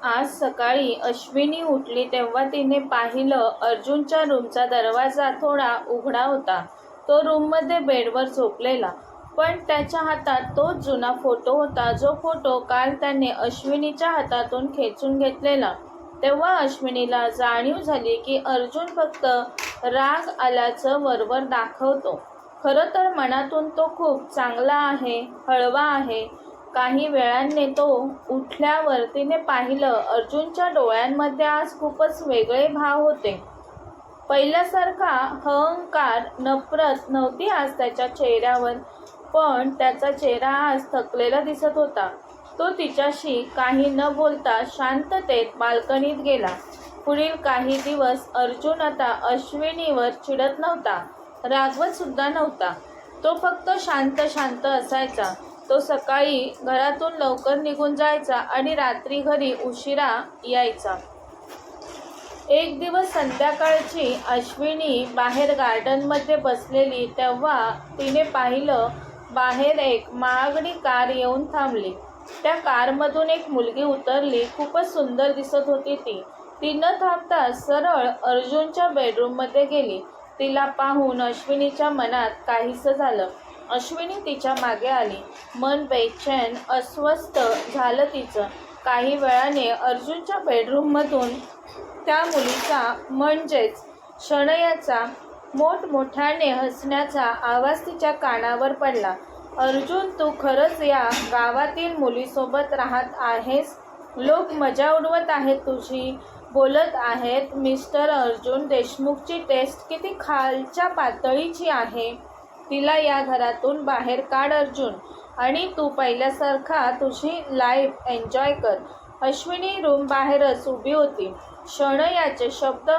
आज सकाळी अश्विनी उठली तेव्हा तिने पाहिलं अर्जुनच्या रूमचा दरवाजा थोडा उघडा होता. तो रूममध्ये बेडवर झोपलेला, पण त्याच्या हातात तोच जुना फोटो होता जो फोटो काल त्याने अश्विनीच्या हातातून खेचून घेतलेला. तेव्हा अश्विनीला जाणीव झाली की अर्जुन फक्त राग आल्याचं वरवर दाखवतो. खरं तर मनातून तो खूप चांगला आहे, हळवा आहे. काही वेळाने तो उठल्यावर तिने पाहिलं अर्जुनच्या डोळ्यांमध्ये आज खूपच वेगळे भाव होते. पहिल्यासारखा अहंकार, नफरत नव्हती आज त्याच्या चेहऱ्यावर, पण त्याचा चेहरा आज थकलेला दिसत होता. तो तिच्याशी काही न बोलता शांततेत बाल्कनीत गेला. पुढील काही दिवस अर्जुन आता अश्विनीवर चिडत नव्हता, रागवत सुद्धा नव्हता. तो फक्त शांत शांत असायचा. तो सकाळी घरातून लवकर निघून जायचा आणि रात्री घरी उशिरा यायचा. एक दिवस संध्याकाळची अश्विनी बाहेर गार्डनमध्ये बसलेली तेव्हा तिने पाहिलं बाहेर एक महागडी कार येऊन थांबली. त्या कारमधून एक मुलगी उतरली. खूपच सुंदर दिसत होती ती. ती न थांबता सरळ अर्जुनच्या बेडरूममध्ये गेली. तिला पाहून अश्विनीच्या मनात काहीसं झालं. अश्विनी तिच्या मागे आली. मन बेचैन, अस्वस्थ झालं तिचं. काही वेळाने अर्जुनच्या बेडरूममधून त्या मुलीचा म्हणजेच शणैयाचा मोठमोठ्याने हसण्याचा आवाज तिच्या कानावर पडला. अर्जुन, तू खरंच या गावातील मुलीसोबत राहत आहेस? लोक मजा उडवत आहेत तुझी, बोलत आहेत मिस्टर अर्जुन देशमुखची टेस्ट किती खालच्या पातळीची आहे. तिला या घरातून बाहेर काढ अर्जुन, आणि तू पहिल्यासारखा तुझी लाईफ एन्जॉय कर. अश्विनी रूम बाहेरच उभी होती. शणैयाचे शब्द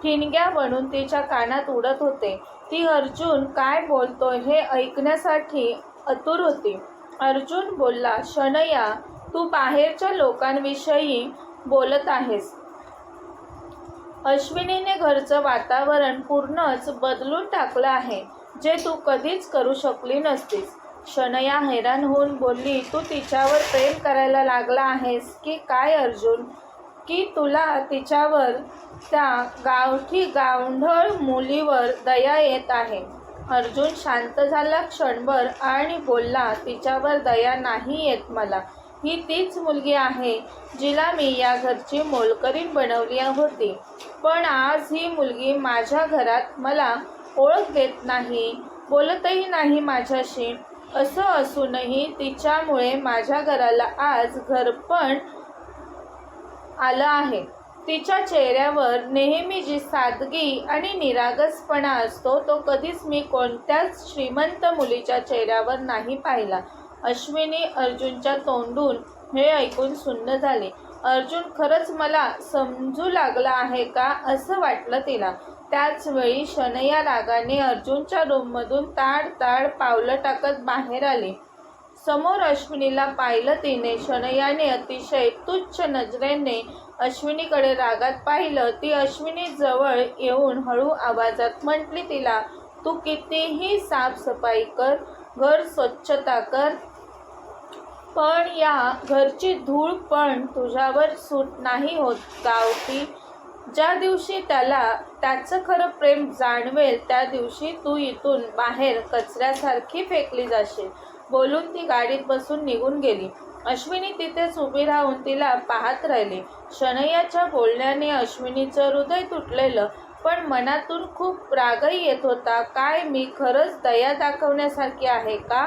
ठिणग्या बनून तिच्या कानात उडत होते. ती अर्जुन काय बोलतोय हे ऐकण्यासाठी आतुर होती. अर्जुन बोलला, शणैया, तू बाहेरच्या लोकांविषयी बोलत आहेस. अश्विनीने घरचं वातावरण पूर्णच बदलून टाकलं आहे, जे तू कधीच करू शकली नसतीस. शणैया हैराण होऊन बोलली, तू तिच्यावर प्रेम करायला लागला आहेस की काय अर्जुन, की तुला तिच्यावर, त्या गावठी गावढळ मुलीवर दया येत आहे? अर्जुन शांत झाला क्षणभर आणि बोलला, तिच्यावर दया नाही येत मला. ही तीच मुलगी आहे जिला मी या घरची मोलकरीण बनवली होती, पण आज ही मुलगी माझ्या घरात मला ओळख देत नाही, बोलतही नाही माझ्याशी. असं असूनही तिच्यामुळे माझ्या घराला आज घरपण आलं आहे. तिच्या चेहऱ्यावर नेहमी जी सादगी आणि निरागसपणा असतो तो कधीच मी कोणत्याच श्रीमंत मुलीच्या चेहऱ्यावर नाही पाहिला. अश्विनी अर्जुनच्या तोंडून हे ऐकून सुन्न झाली. अर्जुन खरंच मला समजू लागला आहे का, असं वाटलं तिला. त्याच वेळी शणैया रागाने अर्जुनच्या रूममधून ताड पावलं टाकत बाहेर आली. समोर अश्विनीला पाहिलं तिने. शणैयाने अतिशय तुच्छ नजरेने अश्विनीकडे रागात पाहिलं. ती अश्विनी जवळ येऊन हळू आवाजात म्हटली तिला, तू कितीही साफसफाई कर, घर स्वच्छता कर, पण या घरची धूळ पण तुझ्यावर सूट नाही होत. गावठी, ज्या दिवशी त्याला त्याचं खरं प्रेम जाणवेल त्या दिवशी तू इथून बाहेर कचऱ्यासारखी फेकली जाशील. बोलून ती गाडीत बसून निघून गेली. अश्विनी तिथेच उभी राहून तिला पाहत राहिली. शणैयाच्या बोलण्याने अश्विनीचं हृदय तुटलेलं, पण मनातून खूप रागही येत होता. काय मी खरंच दया दाखवण्यासारखी आहे का?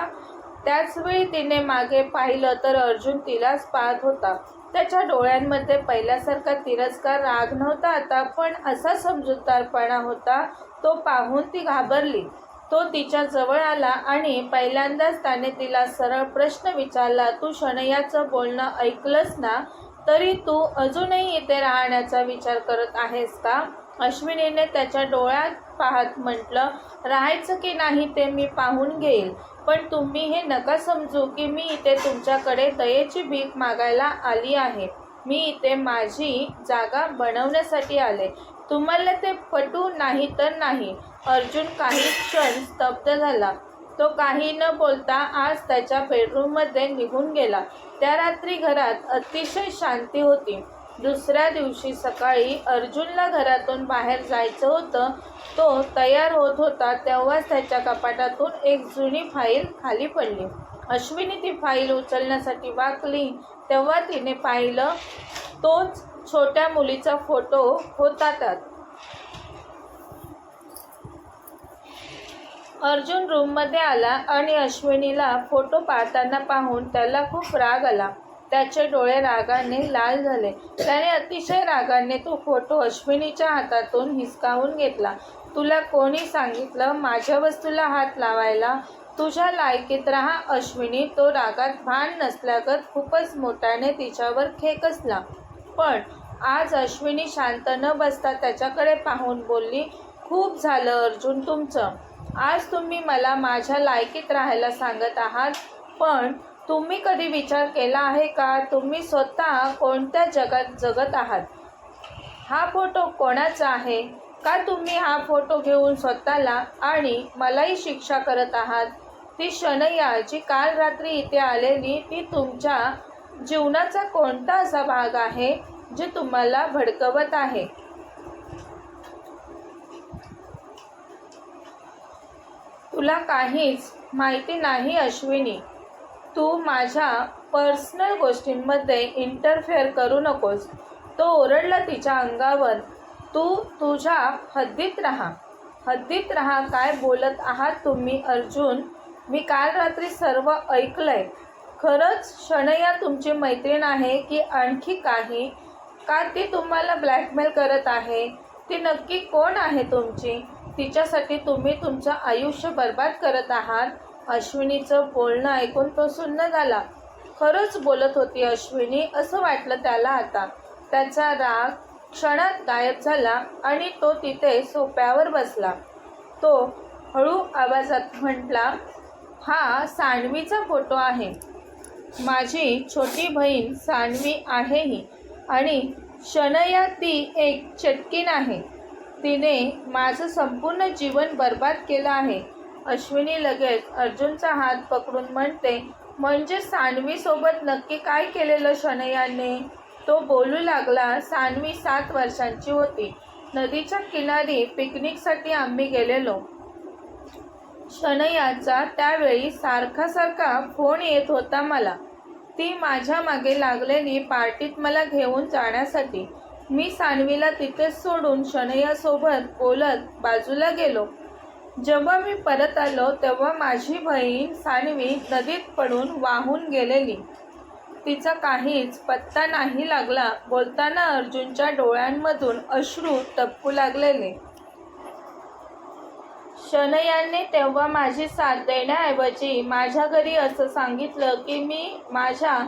त्याचवेळी तिने मागे पाहिलं तर अर्जुन तिलाच पाहत होता. त्याच्या डोळ्यांमध्ये पहिल्यासारखा तिरस्कार, राग नव्हता आता, पण असा समजूतदारपणा होता. तो पाहून ती घाबरली. तो तिच्या जवळ आला आणि पहिल्यांदाच त्याने तिला सरळ प्रश्न विचारला, तू शणैयाचं बोलणं ऐकलंस ना, तरी तू अजूनही इथे राहण्याचा विचार करत आहेस का? अश्विनीने त्याच्या डोळ्यात पाहत म्हटलं, राहायचं की नाही ते मी पाहून घेईल, पण तुम्ही हे नका समजू की मी इथे तुमच्याकडे दयेची भीक मागायला आली आहे. मी इथे माझी जागा बनवण्यासाठी आले. तुम्हाला ते पटू नाही तर नाही. अर्जुन काही क्षण स्तब्ध झाला. तो काही न बोलता आज त्याच्या बेडरूममध्ये निघून गेला. त्या रात्री घरात अतिशय शांती होती. दुसऱ्या दिवशी सकाळी अर्जुनला घरातून बाहेर जायचं होतं. तो तयार होत होता तेव्हाच त्याच्या कपाटातून एक जुनी फाईल खाली पडली. अश्विनी ती फाईल उचलण्यासाठी वाकली तेव्हा तिने पाहिलं तोच छोट्या मुलीचा फोटो होता त्यात. अर्जुन रूममध्ये आला आणि अश्विनीला फोटो पाहताना पाहून त्याला खूप राग आला. त्याचे डोळे रागाने लाल झाले. त्याने अतिशय रागाने तो फोटो अश्विनीच्या हातातून हिसकावून घेतला. तुला कोणी सांगितलं माझ्या वस्तूला हात लावायला? तुझ्या लायकीत राहा अश्विनी. तो रागात भान नसल्यागत खूपच मोठ्याने तिच्यावर खेकसला. पण आज अश्विनी शांत न बसता त्याच्याकडे पाहून बोलली, खूप झालं अर्जुन तुमचं. आज तुम्ही मला माझ्या लायकीत राहायला सांगत आहात, पण तुम्ही कधी विचार केला आहे का तुम्ही स्वतः कोणत्या जगात जगत आहात? हा फोटो कोणाचा आहे? का तुम्ही हा फोटो घेऊन स्वतःला आणि मलाही शिक्षा करत आहात? ती शनैया जी काल रात्री इथे आलेली ती तुमच्या जीवनाचा कोणता असा भाग आहे जे तुम्हाला भडकवत आहे? तुला काहीच माहिती नाही अश्विनी. तू माझ्या पर्सनल गोष्टींमध्ये इंटरफेअर करू नकोस. तो ओरडला तिच्या अंगावर. तू तुझ्या हद्दीत राहा. हद्दीत राहा. काय बोलत आहात तुम्ही अर्जुन? मी काल रात्री सर्व ऐकलंय. खरंच शनैया तुमची मैत्रीण आहे की आणखी काही? का ती तुम्हाला ब्लॅकमेल करत आहे? ती नक्की कोण आहे तुमची? तिच्यासाठी तुम्ही तुमचं आयुष्य बर्बाद करत आहात. अश्विनीचं बोलणं ऐकून तो सुन्न झाला. खरंच बोलत होती अश्विनी असं वाटलं त्याला आता. त्याचा राग क्षणात गायब झाला आणि तो तिथे सोफ्यावर बसला. तो हळू आवाजात म्हटला, हा सान्वीचा फोटो आहे. माझी छोटी बहीण सान्वी आहे ही. आणि शनैया ती एक चटकीण आहे. तिने माझं संपूर्ण जीवन बर्बाद केलं आहे. अश्विनी लगेच अर्जुनचा हात पकडून म्हणते, म्हणजे सान्वीसोबत नक्की काय केलेलं शनैयाने? तो बोलू लागला, सान्वी 7 वर्षांची होती. नदीच्या किनारी पिकनिकसाठी आम्ही गेलेलो. शनैयाचा त्यावेळी सारखा फोन येत होता मला. ती माझ्या मागे लागलेली पार्टीत मला घेऊन जाण्यासाठी. मी सान्वीला तिथेच सोडून शनैयासोबत बोलत बाजूला गेलो. जेव्हा मी परत आलो तेव्हा माझी बहीण सान्वी नदीत पडून वाहून गेलेली. तिचा काहीच पत्ता नाही लागला. बोलताना अर्जुनच्या डोळ्यांमधून अश्रू टपकू लागलेले. शनैयाने तेव्हा माझी साथ देण्याऐवजी माझ्या घरी असं सांगितलं की मी माझ्या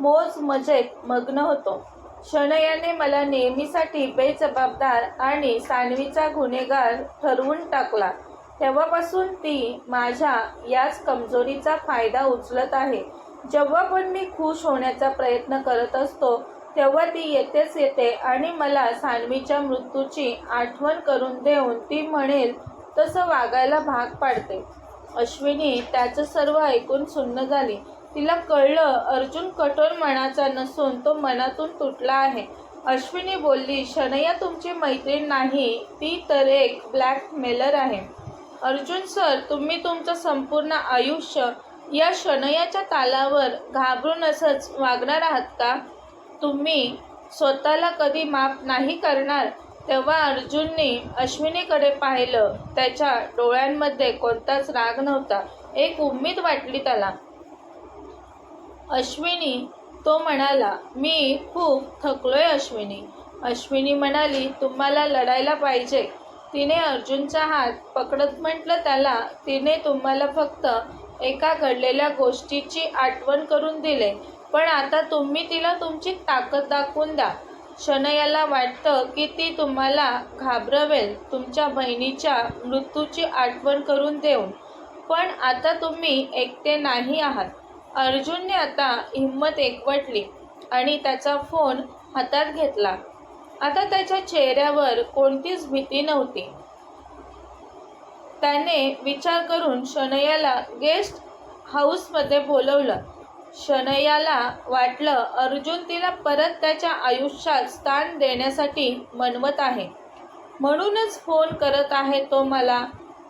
मौज मजेत मग्न होतो. शनैयाने मला नेहमीसाठी बेजबाबदार आणि सान्वीचा गुन्हेगार ठरवून टाकला. तेव्हापासून ती माझ्या याच कमजोरीचा फायदा उचलत आहे. जेव्हा पण मी खुश होण्याचा प्रयत्न करत असतो तेव्हा ती येतेच येते आणि मला सान्वीच्या मृत्यूची आठवण करून देऊन ती म्हणेल तसं वागायला भाग पाडते. अश्विनी त्याचं सर्व ऐकून सुन्न झाली. तिला कळलं अर्जुन कठोर मनाचा नसून तो मनातून तुटला आहे. अश्विनी बोलली, शनैया तुमची मैत्रीण नाही, ती तर एक ब्लॅकमेलर आहे. अर्जुन सर, तुम्ही तुमचं संपूर्ण आयुष्य या शनैयाच्या तालावर घाबरून असंच वागणार आहात का? तुम्ही स्वतःला कधी माफ नाही करणार. तेव्हा अर्जुनने अश्विनीकडे पाहिलं. त्याच्या डोळ्यांमध्ये कोणताच राग नव्हता. एक उम्मीद वाटली त्याला. अश्विनी, तो म्हणाला, मी खूप थकलोय अश्विनी. अश्विनी म्हणाली, तुम्हाला लढायला पाहिजे. तिने अर्जुनचा हात पकडत म्हटलं त्याला, तिने तुम्हाला फक्त एका घडलेल्या गोष्टीची आठवण करून दिले, पण आता तुम्ही तिला तुमची ताकद दाखवून द्या. शनैयाला वाटतं की ती तुम्हाला घाबरवेल तुमच्या बहिणीच्या मृत्यूची आठवण करून देऊन, पण आता तुम्ही एकटे नाही आहात. अर्जुनने आता हिंमत एकवटली आणि त्याचा फोन हातात घेतला. आता त्याच्या चेहऱ्यावर कोणतीच भीती नव्हती. त्याने विचार करून शनैयाला गेस्ट हाऊसमध्ये बोलवलं. शनयाला वाटलं अर्जुन तिला परत त्याच्या आयुष्यात स्थान देण्यासाठी म्हणवत आहे, म्हणूनच फोन करत आहे तो मला.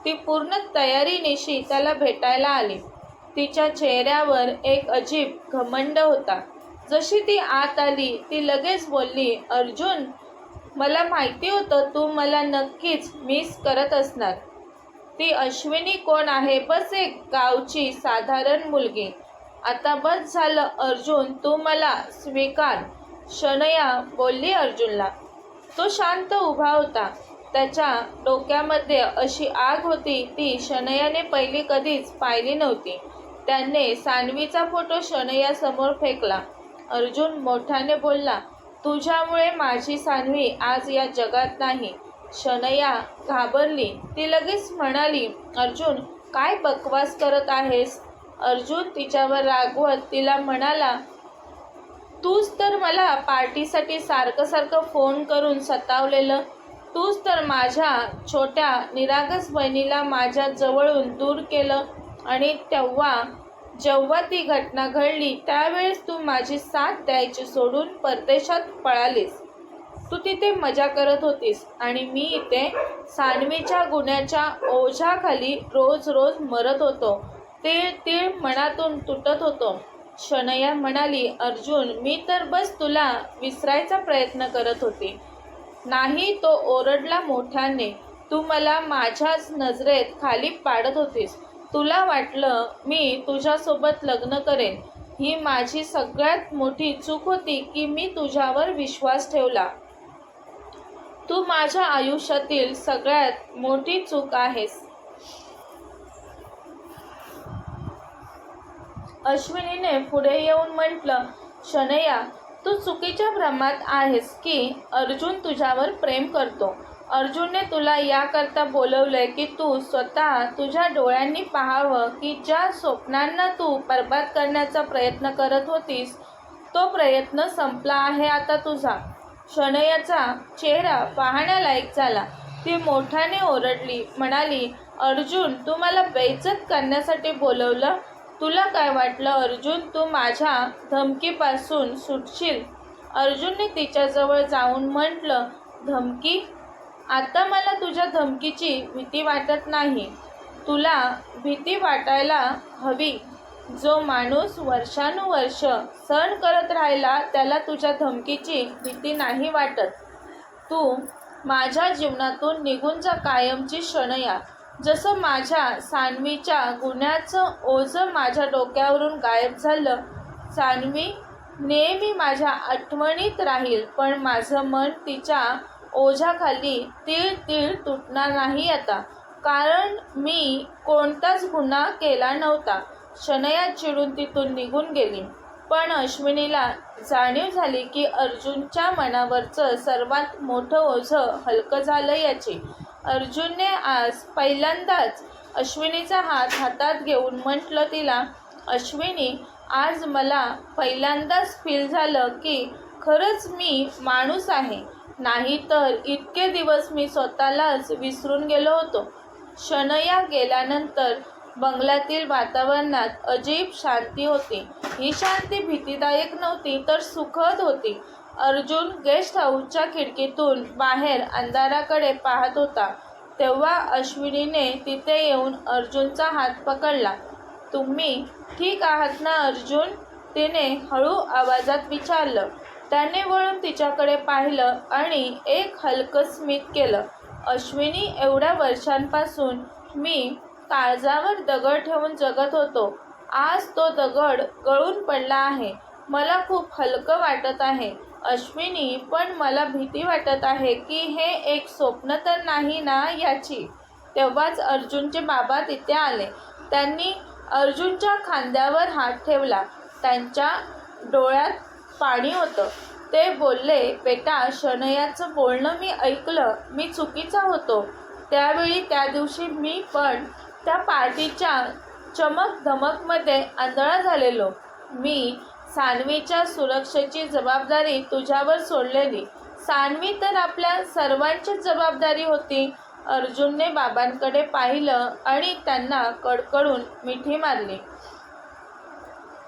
ती पूर्ण तयारीनिशी त्याला भेटायला आली. तिच्या चेहऱ्यावर एक अजीब घमंड होता. जशी ती आत आली ती लगेच बोलली, अर्जुन, मला माहिती होतं तू मला नक्कीच मिस करत असणार. ती अश्विनी कोण आहे? बस एक गावची साधारण मुलगी. आता बस झालं अर्जुन, तू मला स्वीकार. शनया बोलली अर्जुनला. तो शांत उभा होता. त्याच्या डोक्यामध्ये अशी आग होती ती शनयाने पहिली कधीच पाहिली नव्हती. त्याने सान्वीचा फोटो शनयासमोर फेकला. अर्जुन मोठ्याने बोलला, तुझ्यामुळे माझी सान्वी आज या जगात नाही. शनया घाबरली. ती लगेच म्हणाली, अर्जुन, काय बकवास करत आहेस? अर्जुन तिच्यावर रागवत तिला म्हणाला, तूच तर मला पार्टीसाठी सारखं सारखं फोन करून सतावलेलं. तूच तर माझ्या छोट्या निरागस बहिणीला माझ्या जवळून दूर केलं. आणि जेव्हा ती घटना घडली त्यावेळेस तू माझी साथ द्यायची सोडून परदेशात पळालीस. तू तिथे मजा करत होतीस आणि मी इथे सान्वीच्या गुन्ह्याच्या ओझ्याखाली रोज रोज मरत होतो. तीळ तीळ मनातून तुटत होतो. शनया म्हणाली, अर्जुन, मी तर बस तुला विसरायचा प्रयत्न करत होती. नाही, तो ओरडला मोठ्याने. तू मला माझ्याच नजरेत खाली पाडत होतीस. तुला वाटलं मी तुझ्यासोबत लग्न करेन. ही माझी सगळ्यात मोठी चूक होती की मी तुझ्यावर विश्वास ठेवला. तू माझ्या आयुष्यातील सगळ्यात मोठी चूक आहेस. अश्विनीने पुढे येऊन म्हटलं, शनया, तू चुकीच्या भ्रमात आहेस की अर्जुन तुझ्यावर प्रेम करतो. अर्जुनने तुला याकरता बोलवलंय की तू स्वतः तुझ्या डोळ्यांनी पाहावं की ज्या स्वप्नांना तू बरबाद करण्याचा प्रयत्न करत होतीस तो प्रयत्न संपला आहे आता तुझा. शनयाचा चेहरा पाहण्यालायक झाला. ती मोठ्याने ओरडली, म्हणाली, अर्जुन, तू मला बेइज्जत करण्यासाठी बोलवलं. तुला काय वाटलं अर्जुन, तू माझ्या धमकीपासून सुटशील? अर्जुनने तिच्याजवळ जाऊन म्हटलं, धमकी? आता मला तुझ्या धमकीची भीती वाटत नाही. तुला भीती वाटायला हवी. जो माणूस वर्षानुवर्ष सहन करत राहिला त्याला तुझ्या धमकीची भीती नाही वाटत. तू माझ्या जीवनातून निघून जा कायमची. शनया, जसं माझ्या सान्वीच्या गुन्ह्याचं ओझं माझ्या डोक्यावरून गायब झालं. सान्वी नेहमी माझ्या आठवणीत राहील, पण माझं मन तिच्या ओझ्याखाली तीळ तीळ तुटणार नाही आता, कारण मी कोणताच गुन्हा केला नव्हता. शनया चिडून तिथून निघून गेली. पण अश्विनीला जाणीव झाली की अर्जुनच्या मनावरचं सर्वात मोठं ओझं हलकं झालं याची. अर्जुनने आज पहिल्यांदाच अश्विनीचा हात हातात घेऊन म्हटलं तिला, अश्विनी, आज मला पहिल्यांदाच फील झालं की खरंच मी माणूस आहे. नाहीतर इतके दिवस मी स्वतःलाच विसरून गेलो होतो. शनया गेल्यानंतर बंगल्यातील वातावरणात अजीब शांती होती. ही शांती भीतीदायक नव्हती तर सुखद होती. अर्जुन गेस्ट हाऊसच्या खिडकीतून बाहेर अंधाराकडे पाहत होता. तेव्हा अश्विनीने तिथे येऊन अर्जुनचा हात पकडला. तुम्ही ठीक आहात ना अर्जुन? तिने हळू आवाजात विचारलं. त्याने वळून तिच्याकडे पाहिलं आणि एक हलकं स्मित केलं. अश्विनी, एवढ्या वर्षांपासून मी काळजावर दगड ठेवून जगत होतो. आज तो दगड गळून पडला आहे. मला खूप हलकं वाटत आहे. अश्विनी, पण मला भीती वाटत आहे की हे एक स्वप्न तर नाही ना याची. तेव्हाच अर्जुनचे बाबा तिथे आले. त्यांनी अर्जुनच्या खांद्यावर हात ठेवला. त्यांच्या डोळ्यात पाणी होतं. ते बोलले, बेटा, शनयाचं बोलणं मी ऐकलं. मी चुकीचा होतो. त्यावेळी त्या दिवशी मी पण त्या पार्टीच्या चमक धमकमध्ये आंधळा झालेलो. मी सान्वीच्या सुरक्षेची जबाबदारी तुझ्यावर सोडलेली. सान्वी तर आपल्या सर्वांचीच जबाबदारी होती. अर्जुनने बाबांकडे पाहिलं आणि त्यांना कडकडून मिठी मारली.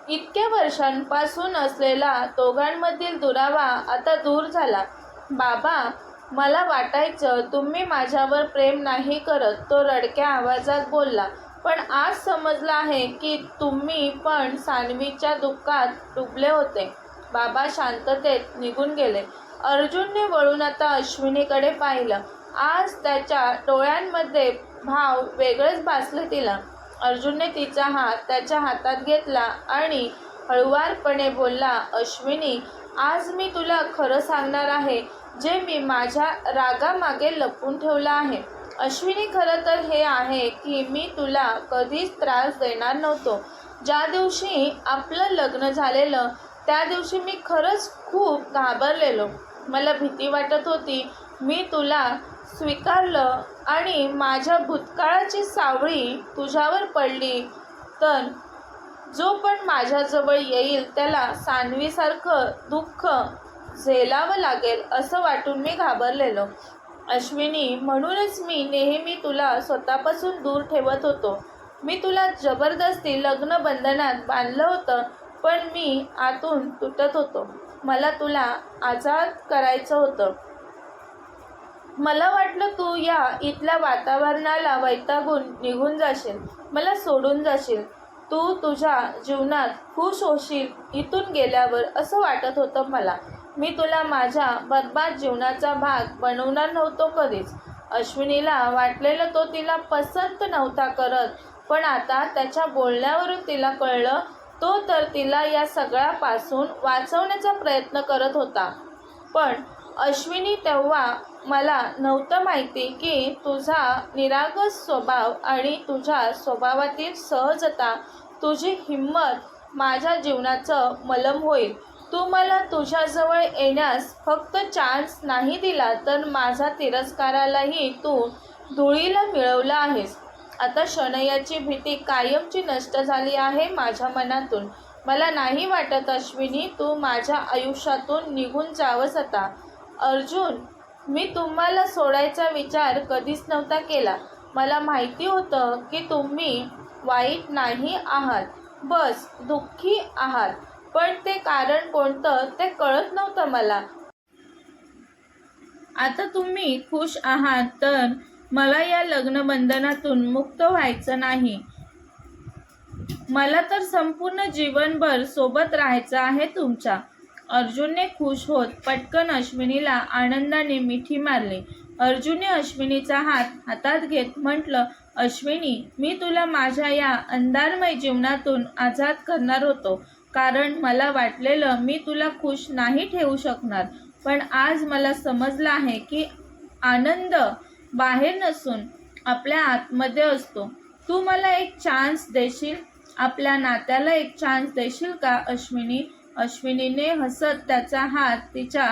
इतक्या वर्षांपासून असलेला दोघांमधील दुरावा आता दूर झाला. बाबा, मला वाटायचं तुम्ही माझ्यावर प्रेम नाही करत, तो रडक्या आवाजात बोलला. पण आज समजलं आहे की तुम्ही पण सान्वीच्या दुःखात डुबले होते. बाबा शांततेत निघून गेले. अर्जुनने वळून आता अश्विनीकडे पाहिलं. आज त्याच्या डोळ्यांमध्ये भाव वेगळेच भासले तिला. अर्जुनने तिचा हात त्याच्या हातात घेतला आणि हळुवारपणे बोलला, अश्विनी, आज मी तुला खरं सांगणार आहे, जे मी माझ्या रागामागे लपवून ठेवलं आहे. अश्विनी, खरं तर हे आहे की मी तुला कधीच त्रास देणार नव्हतो. ज्या दिवशी आपलं लग्न झालेलं त्या दिवशी मी खरंच खूप घाबरलेलो. मला भीती वाटत होती मी तुला स्वीकारलं आणि माझ्या भूतकाळाची सावळी तुझ्यावर पडली तर जो पण माझ्याजवळ येईल त्याला सान्वीसारखं दुःख झेलावं लागेल असं वाटून मी घाबरलेलो. अश्विनी, म्हणूनच मी नेहमी तुला स्वतःपासून दूर ठेवत होतो. मी तुला जबरदस्ती लग्न बंधनात बांधलं होतं, पण मी आतून तुटत होतो. मला तुला आजाद करायचं होतं. मला वाटलं तू या इथल्या वातावरणाला वैतागून निघून जाशील, मला सोडून जाशील. तू तुझ्या जीवनात खुश होशील इथून गेल्यावर असं वाटत होतं मला. मी तुला माझ्या बर्बाद जीवनाचा भाग बनवणार नव्हतो कधीच. अश्विनीला वाटलेलं तो तिला पसंत नव्हता करत, पण आता त्याच्या बोलण्यावरून तिला कळलं तो तर तिला या सगळ्यापासून वाचवण्याचा प्रयत्न करत होता. पण अश्विनी, तेव्हा मला नव्हतं माहिती की तुझा निरागस स्वभाव आणि तुझ्या स्वभावातील सहजता, तुझी हिंमत माझ्या जीवनाचं मलम होईल. तू मला तुझ्याजवळ येण्यास फक्त चान्स नाही दिला तर माझ्या तिरस्कारालाही तू धुळीला मिळवलं आहेस. आता शनयाची भीती कायमची नष्ट झाली आहे माझ्या मनातून. मला नाही वाटत अश्विनी तू माझ्या आयुष्यातून निघून जावंस आता. अर्जुन, मी तुम्हाला सोडायचा विचार कधीच नव्हता केला. मला माहिती होतं की तुम्ही वाईट नाही आहात, बस दुःखी आहात. पण ते कारण कोणतं ते कळत नव्हतं मला. आता तुम्ही खुश आहात तर मला या लग्नबंधनातून मुक्त व्हायचं नाही. मला तर संपूर्ण जीवनभर सोबत राहायचं आहे तुमच्या. अर्जुनने खुश होत पटकन अश्विनीला आनंदाने मिठी मारली. अर्जुनने अश्विनीचा हात हातात घेत म्हटलं, अश्विनी, मी तुला माझ्या या अंधारमय जीवनातून आजाद करणार होतो, कारण मला वाटलेलं मी तुला खुश नाही ठेवू शकणार. पण आज मला समजलं आहे की आनंद बाहेर नसून आपल्या आतमध्ये असतो. तू मला एक चान्स देशील? आपल्या नात्याला एक चान्स देशील का अश्विनी? अश्विनीने हसत त्याचा हात तिच्या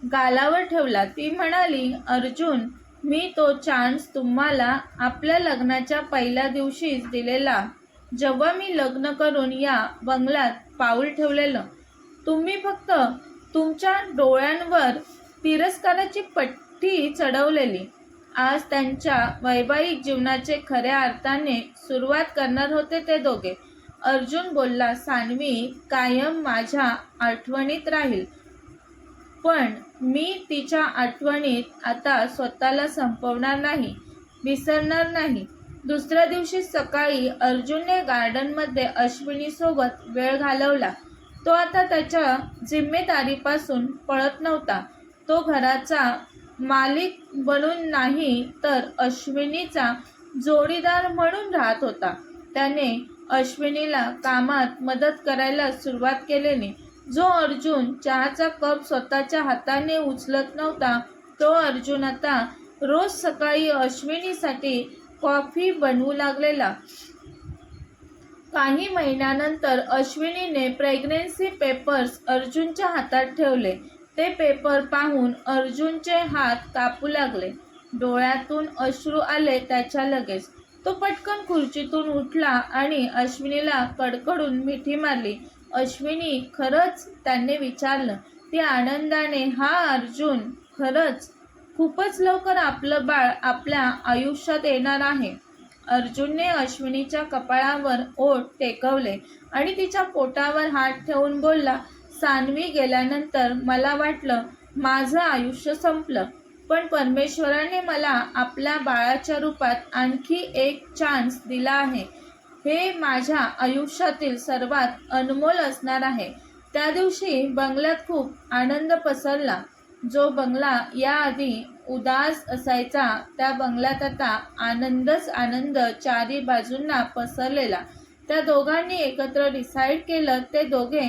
गालावर ठेवला. ती म्हणाली, अर्जुन, मी तो चान्स तुम्हाला आपल्या लग्नाच्या पहिल्या दिवशीच दिलेला, जेव्हा मी लग्न करून या बंगल्यात पाऊल ठेवलेलं. तुम्ही फक्त तुमच्या डोळ्यांवर तिरस्काराची पट्टी चढवलेली. आज त्यांच्या वैवाहिक जीवनाचे खऱ्या अर्थाने सुरुवात करणार होते ते दोघे. अर्जुन बोलला, सान्वी कायम माझ्या आठवणीत राहील, पण मी तिच्या आठवणीत आता स्वतःला संपवणार नाही, विसरणार नाही. दुसऱ्या दिवशी सकाळी अर्जुनने गार्डनमध्ये अश्विनीसोबत वेळ घालवला. तो आता त्याच्या जिम्मेदारीपासून पळत नव्हता. तो घराचा मालिक बनून नाही तर अश्विनीचा जोडीदार म्हणून राहत होता. त्याने अश्विनीला कामात मदत करायला सुरुवात केलेली. जो अर्जुन चहाचा कप स्वतःच्या हाताने उचलत नव्हता, तो अर्जुन आता रोज सकाळी अश्विनीसाठी कॉफी बनवू लागलेला. काही महिन्यानंतर अश्विनीने प्रेग्नन्सी पेपर्स अर्जुनच्या हातात ठेवले. ते पेपर पाहून अर्जुनचे हात कापू लागले. डोळ्यातून अश्रू आले त्याच्या लगेच. तो पटकन खुर्चीतून उठला आणि अश्विनीला कडकडून मिठी मारली. अश्विनी, खरंच? त्याने विचारलं. ती आनंदाने, हा अर्जुन, खरंच खूपच लवकर आपलं बाळ आपल्या आयुष्यात येणार आहे. अर्जुनने अश्विनीच्या कपाळावर ओठ टेकवले आणि तिच्या पोटावर हात ठेवून बोलला, सान्वी गेल्यानंतर मला वाटलं माझं आयुष्य संपलं, पण परमेश्वराने मला आपल्या बाळाच्या रूपात आणखी एक चान्स दिला आहे. हे माझ्या आयुष्यातील सर्वात अनमोल असणार आहे. त्या दिवशी बंगल्यात खूप आनंद पसरला. जो बंगला याआधी उदास असायचा त्या बंगल्यात आता आनंदच आनंद चारी बाजूंना पसरलेला. त्या दोघांनी एकत्र डिसाईड केलं ते दोघे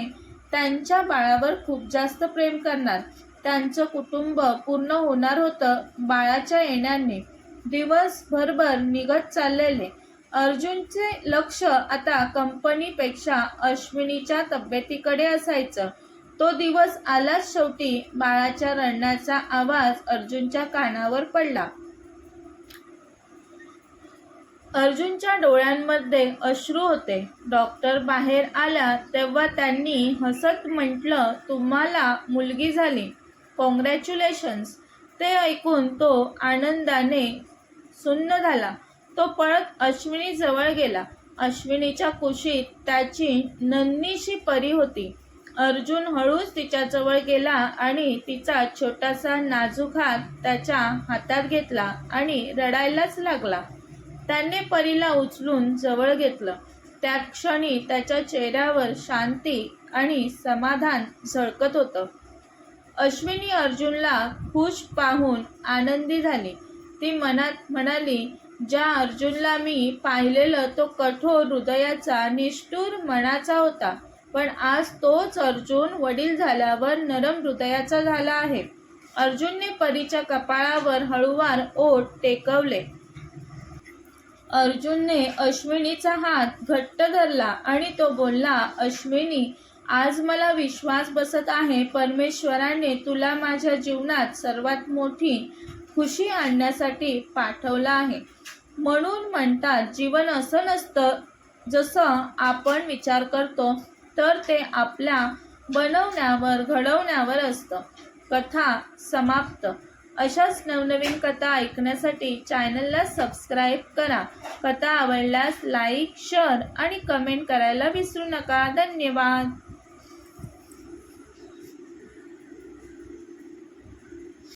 त्यांच्या बाळावर खूप जास्त प्रेम करणार. त्यांचं कुटुंब पूर्ण होणार होतं बाळाच्या येण्याने. दिवस भरभर निघत चाललेले. अर्जुनचे लक्ष आता कंपनीपेक्षा अश्विनीच्या तब्येतीकडे असायचं. तो दिवस आलाच शेवटी. बाळाच्या रडण्याचा आवाज अर्जुनच्या कानावर पडला. अर्जुनच्या डोळ्यांमध्ये अश्रू होते. डॉक्टर बाहेर आला तेव्हा त्यांनी हसत म्हटलं, तुम्हाला मुलगी झाली, कॉंग्रॅच्युलेशन्स. ते ऐकून तो आनंदाने सुन्न झाला. तो पळत अश्विनी जवळ गेला. अश्विनीच्या कुशीत त्याची नन्हीशी परी होती. अर्जुन हळूच तिच्याजवळ गेला आणि तिचा छोटासा नाजूक हात त्याच्या हातात घेतला आणि रडायलाच लागला. त्याने परीला उचलून जवळ घेतलं. त्या क्षणी त्याच्या चेहऱ्यावर शांती आणि समाधान झळकत होतं. अश्विनी अर्जुनला खुश पाहून आनंदी झाली. ती मनात म्हणाली, ज्या अर्जुनला मी पाहिलेलं तो कठोर हृदयाचा, निष्ठुर मनाचा होता, पण आज तोच अर्जुन वडील झाल्यावर नरम हृदयाचा झाला आहे. अर्जुनने परीच्या कपाळावर हळूवार ओठ टेकवले. अर्जुनने अश्विनीचा हात घट्ट धरला आणि तो बोलला, अश्विनी, आज मला विश्वास बसत आहे परमेश्वराने तुला माझ्या जीवनात सर्वात मोठी खुशी आणण्यासाठी पाठवला आहे. म्हणून म्हणतात जीवन असं नसतं जसं आपण विचार करतो, तर ते आपल्या बनवण्यावर घडवण्यावर असतं. कथा समाप्त. अशाच नवनवीन कथा ऐकण्यासाठी चॅनलला सबस्क्राईब करा. कथा आवडल्यास लाईक, शेअर आणि कमेंट करायला विसरू नका. धन्यवाद.